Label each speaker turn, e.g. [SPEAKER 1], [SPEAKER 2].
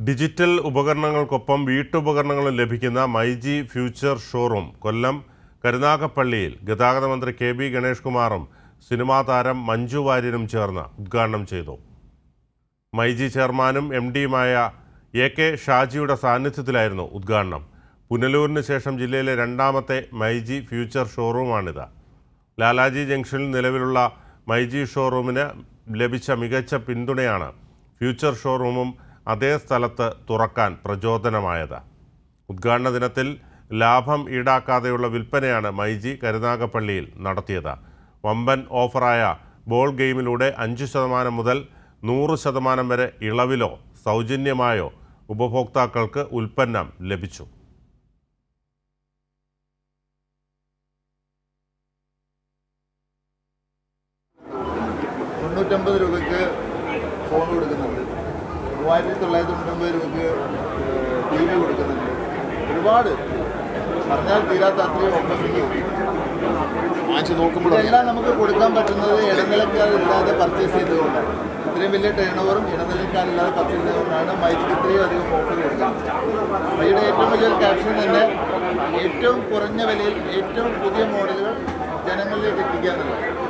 [SPEAKER 1] Digital ഉപകരണങ്ങൾക്കൊപ്പം വീട്ടുപകരണങ്ങളും ലഭിക്കുന്ന myG future showroom കൊല്ലം കരുനാഗപ്പള്ളിയിൽ ഗതാഗത മന്ത്രി കെ.ബി. ഗണേഷ് കുമാറും സിനിമാ താരം മഞ്ജു വാര്യരും ചേർന്ന് ഉദ്ഘാടനം ചെയ്തു. മൈജി ചെയർമാനും എം.ഡിയുമായ എ.കെ. ഷാജിയുടെ സാന്നിധ്യത്തിലായിരുന്നു ഉദ്ഘാടനം. പുനലൂരിന് ശേഷം ജില്ലയിലെ രണ്ടാമത്തെ മൈജി ഫ്യൂച്ചർ ഷോറൂമാണിത്. ലാലാജി ജംഗ്ഷനിൽ നിലവിലുള്ള മൈജി ഷോറൂമിന് ലഭിച്ച മികച്ച പിന്തുണയാണ് ഫ്യൂച്ചർ ഷോറൂമും അതേ സ്ഥലത്ത് തുറക്കാൻ പ്രചോദനമായത്. ഉദ്ഘാടന ദിനത്തിൽ ലാഭം ഈടാക്കാതെയുള്ള വിൽപ്പനയാണ് മൈജി കരുനാഗപ്പള്ളിയിൽ നടത്തിയത്. വമ്പൻ ഓഫറായ ബോൾ ഗെയിമിലൂടെ 5% മുതൽ 100% വരെ ഇളവിലോ സൗജന്യമായോ ഉപഭോക്താക്കൾക്ക് ഉൽപ്പന്നം ലഭിച്ചു.
[SPEAKER 2] രൂപയ്ക്ക് ഫോൺ കൊടുക്കുന്നുണ്ട്, 3990 രൂപയ്ക്ക് TV കൊടുക്കുന്നുണ്ട്. ഒരുപാട് പറഞ്ഞാൽ തീരാത്ത അത്രയും ഓഫേഴ്സ് നോക്കുമ്പോൾ എല്ലാം നമുക്ക് കൊടുക്കാൻ പറ്റുന്നത് ഇടനിലക്കാരില്ലാതെ പർച്ചേസ് ചെയ്തുകൊണ്ടാണ്. ഇത്രയും വലിയ ടേൺ ഓവറും ഇടനിലക്കാരില്ലാതെ പർച്ചേസ് ചെയ്തുകൊണ്ടാണ് മൈജിക്ക് ഇത്രയും അധികം ഓഫർ കൊടുക്കുന്നത്. മൈജിയുടെ ഏറ്റവും വലിയൊരു ക്യാപ്ഷൻ തന്നെ ഏറ്റവും കുറഞ്ഞ വിലയിൽ ഏറ്റവും പുതിയ മോഡലുകൾ ജനങ്ങളിലേക്ക് എത്തിക്കുക എന്നുള്ളത്.